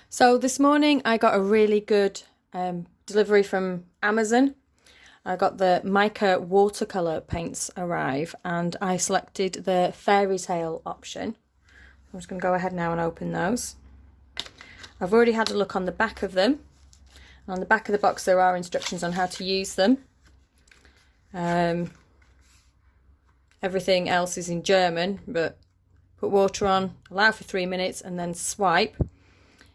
So this morning I got a really good delivery from Amazon. I got the Mica watercolour paints arrive and I selected the fairy tale option. I'm just going to go ahead now and open those. I've already had a look on the back of them. On the back of the box there are instructions on how to use them. Everything else is in German, but put water on, allow for 3 minutes and then swipe.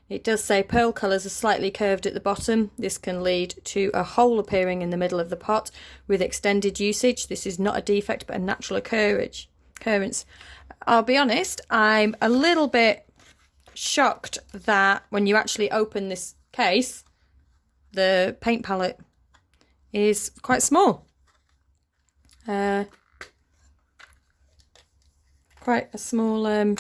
It does say pearl colours are slightly curved at the bottom. This can lead to a hole appearing in the middle of the pot with extended usage. This is not a defect but a natural occurrence. I'll be honest, I'm a little bit shocked that when you actually open this case, the paint palette is quite small. Quite a small,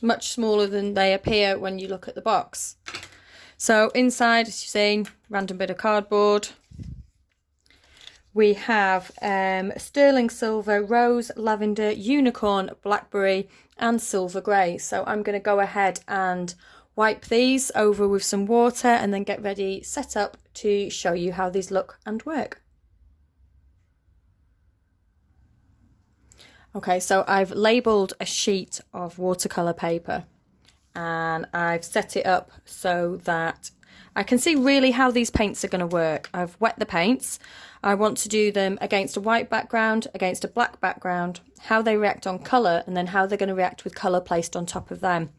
much smaller than they appear when you look at the box. So inside, as you've seen, random bit of cardboard. We have sterling silver, rose, lavender, unicorn, blackberry and silver grey. So I'm going to go ahead and wipe these over with some water and then get ready, set up to show you how these look and work. Okay, so I've labelled a sheet of watercolour paper and I've set it up so that I can see really how these paints are going to work. I've wet the paints. I want to do them against a white background, against a black background, how they react on colour, and then how they're going to react with colour placed on top of them.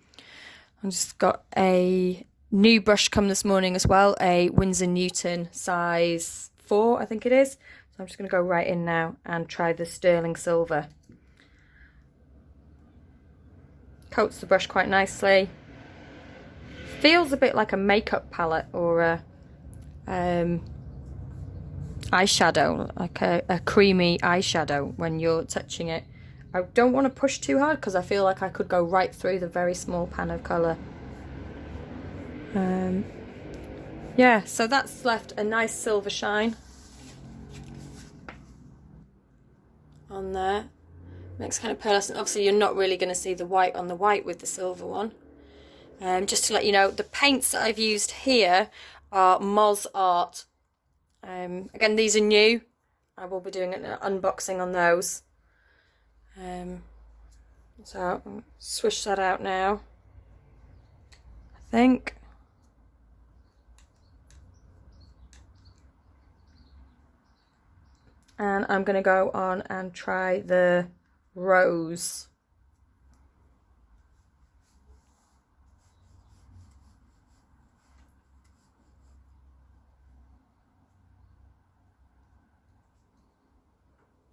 I've just got a new brush come this morning as well, a Winsor Newton size 4, I think it is. So I'm just going to go right in now and try the sterling silver. Coats the brush quite nicely. Feels a bit like a makeup palette or a eyeshadow, like a creamy eyeshadow when you're touching it. I don't want to push too hard because I feel like I could go right through the very small pan of colour. Yeah, so that's left a nice silver shine on there. Makes kind of pearlescent. Obviously you're not really going to see the white on the white with the silver one. Just to let you know, the paints that I've used here are MozArt. Again, these are new. I will be doing an unboxing on those. So I'll swish that out now, I think. And I'm going to go on and try the rose.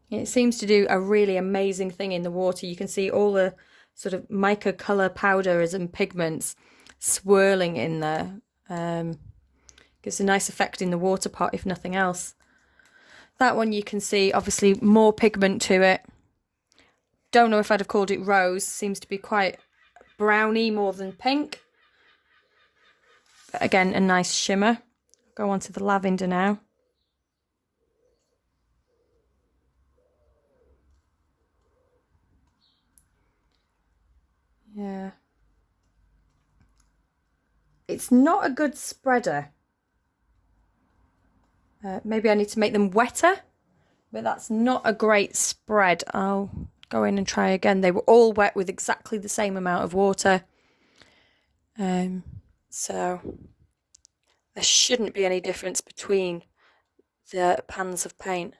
It seems to do a really amazing thing in the water. You can see all the sort of mica colour powders and pigments swirling in there. Gives a nice effect in the water pot, if nothing else. That one you can see, obviously, more pigment to it. Don't know if I'd have called it rose. Seems to be quite browny more than pink. But again, a nice shimmer. Go on to the lavender now. Yeah. It's not a good spreader. Maybe I need to make them wetter, but that's not a great spread. I'll go in and try again. They were all wet with exactly the same amount of water. So there shouldn't be any difference between the pans of paint.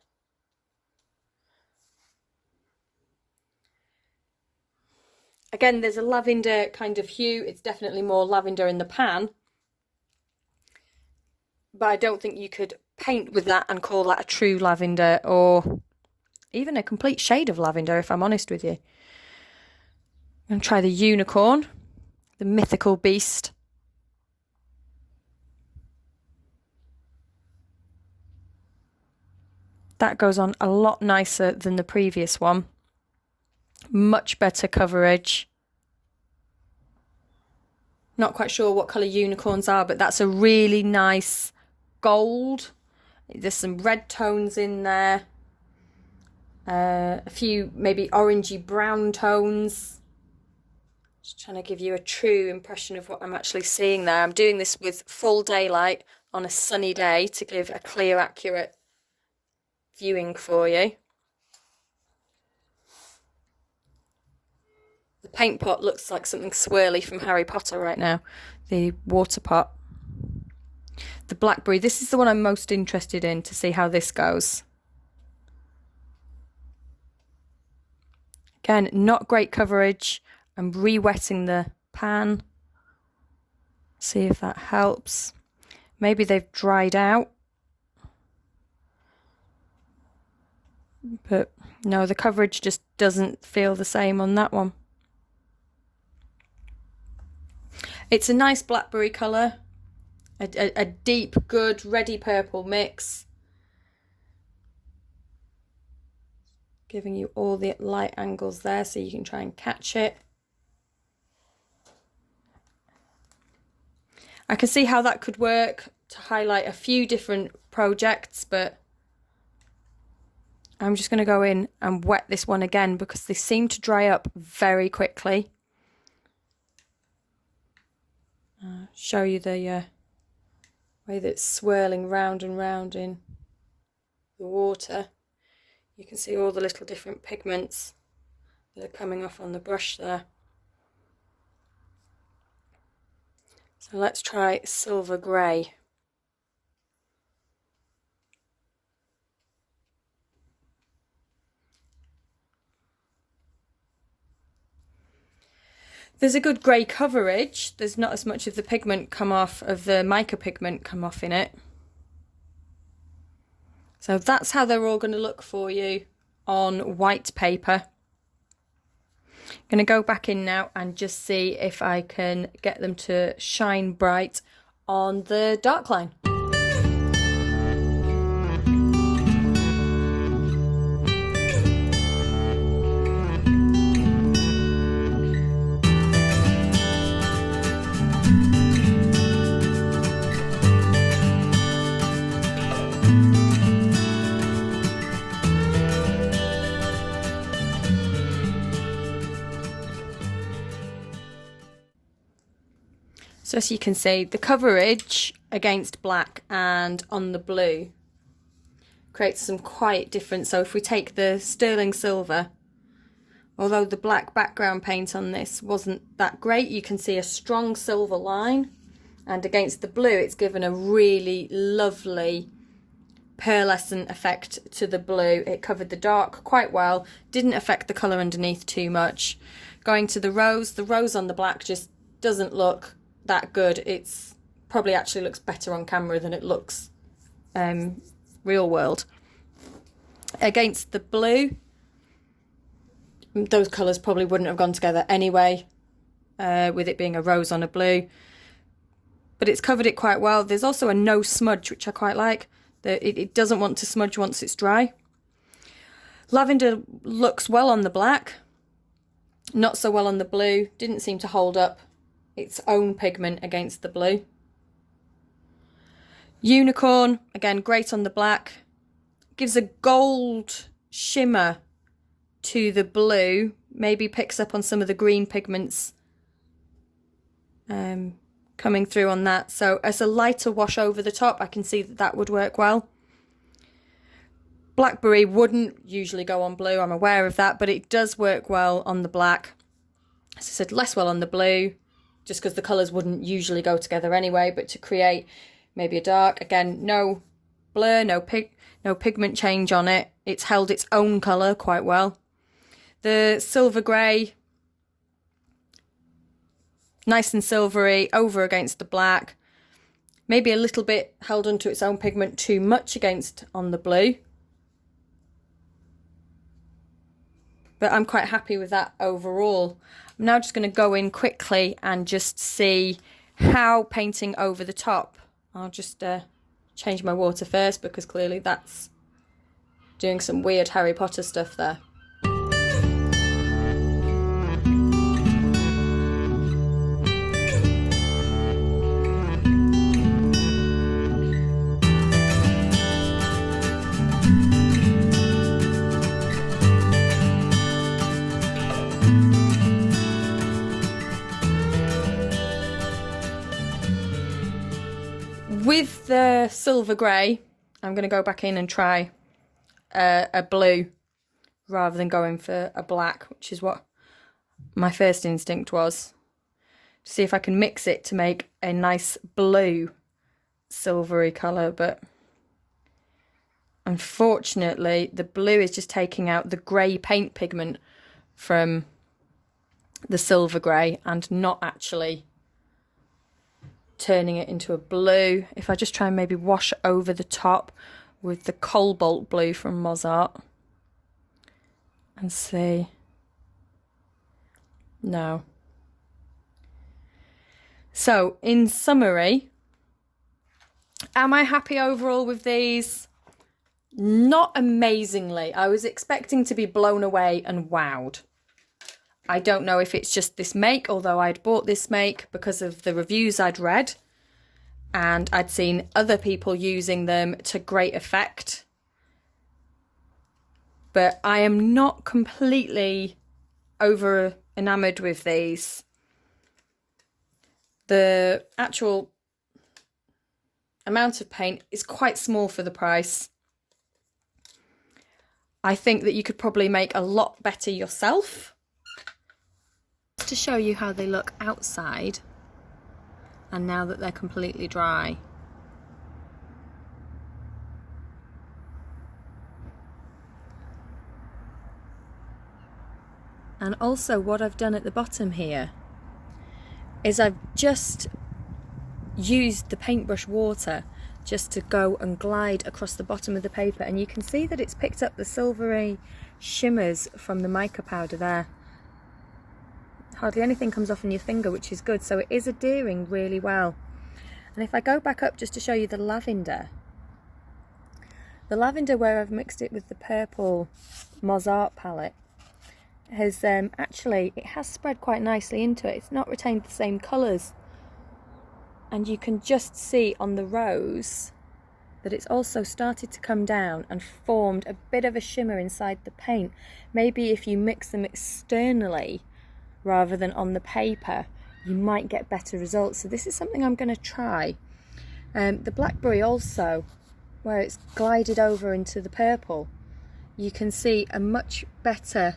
Again, there's a lavender kind of hue. It's definitely more lavender in the pan. But I don't think you could paint with that and call that a true lavender or even a complete shade of lavender, if I'm honest with you. I'm going to try the unicorn, the mythical beast. That goes on a lot nicer than the previous one. Much better coverage. Not quite sure what colour unicorns are, but that's a really nice gold. There's some red tones in there. A few maybe orangey brown tones. Just trying to give you a true impression of what I'm actually seeing there. I'm doing this with full daylight on a sunny day to give a clear, accurate viewing for you. The paint pot looks like something swirly from Harry Potter right now, the water pot. The blackberry, this is the one I'm most interested in to see how this goes. Again, not great coverage. I'm re-wetting the pan. See if that helps. Maybe they've dried out. But no, the coverage just doesn't feel the same on that one. It's a nice blackberry colour. A deep, good, ready purple mix. Giving you all the light angles there so you can try and catch it. I can see how that could work to highlight a few different projects, but I'm just going to go in and wet this one again because they seem to dry up very quickly. Show you the way that it's swirling round and round in the water. You can see all the little different pigments that are coming off on the brush there. So let's try silver grey. There's a good grey coverage. There's not as much of the pigment come off, of the mica pigment come off in it. So that's how they're all going to look for you on white paper. I'm going to go back in now and just see if I can get them to shine bright on the dark line. So as you can see, the coverage against black and on the blue creates some quite difference. So if we take the sterling silver, although the black background paint on this wasn't that great, you can see a strong silver line, and against the blue it's given a really lovely pearlescent effect to the blue. It covered the dark quite well, didn't affect the colour underneath too much. Going to the rose on the black just doesn't look that good. It's probably actually looks better on camera than it looks real world. Against the blue, those colours probably wouldn't have gone together anyway, with it being a rose on a blue, but it's covered it quite well. There's also a no smudge, which I quite like. It doesn't want to smudge once it's dry. Lavender looks well on the black, not so well on the blue. Didn't seem to hold up its own pigment against the blue. Unicorn, again, great on the black. Gives a gold shimmer to the blue. Maybe picks up on some of the green pigments coming through on that. So as a lighter wash over the top, I can see that that would work well. Blackberry wouldn't usually go on blue, I'm aware of that, but it does work well on the black. As I said, less well on the blue, just because the colours wouldn't usually go together anyway, but to create maybe a dark, again, no blur, no pigment change on it. It's held its own colour quite well. The silver grey, nice and silvery, over against the black. Maybe a little bit held onto its own pigment too much against on the blue. But I'm quite happy with that overall. I'm now just going to go in quickly and just see how painting over the top. I'll just change my water first because clearly that's doing some weird Harry Potter stuff there. With the silver grey, I'm going to go back in and try a blue rather than going for a black, which is what my first instinct was. To see if I can mix it to make a nice blue silvery colour, but unfortunately the blue is just taking out the grey paint pigment from the silver grey and not actually turning it into a blue. If I just try and maybe wash over the top with the cobalt blue from MozArt and see. No. So in summary, am I happy overall with these? Not amazingly. I was expecting to be blown away and wowed. I don't know if it's just this make, although I'd bought this make because of the reviews I'd read and I'd seen other people using them to great effect. But I am not completely over enamoured with these. The actual amount of paint is quite small for the price. I think that you could probably make a lot better yourself. To show you how they look outside and now that they're completely dry. And also what I've done at the bottom here is I've just used the paintbrush water just to go and glide across the bottom of the paper, and you can see that it's picked up the silvery shimmers from the mica powder there. Hardly anything comes off on your finger, which is good, so it is adhering really well. And if I go back up just to show you the lavender where I've mixed it with the purple MozArt palette has actually, it has spread quite nicely into it. It's not retained the same colours, and you can just see on the rose that it's also started to come down and formed a bit of a shimmer inside the paint. Maybe if you mix them externally rather than on the paper, you might get better results. So this is something I'm going to try. The blackberry also, where it's glided over into the purple, you can see a much better,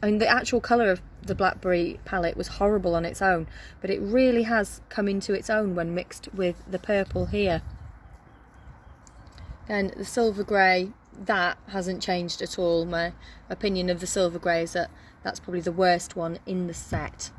I mean the actual colour of the blackberry palette was horrible on its own, but it really has come into its own when mixed with the purple here. And the silver grey, that hasn't changed at all. My opinion of the silver grey is that that's probably the worst one in the set.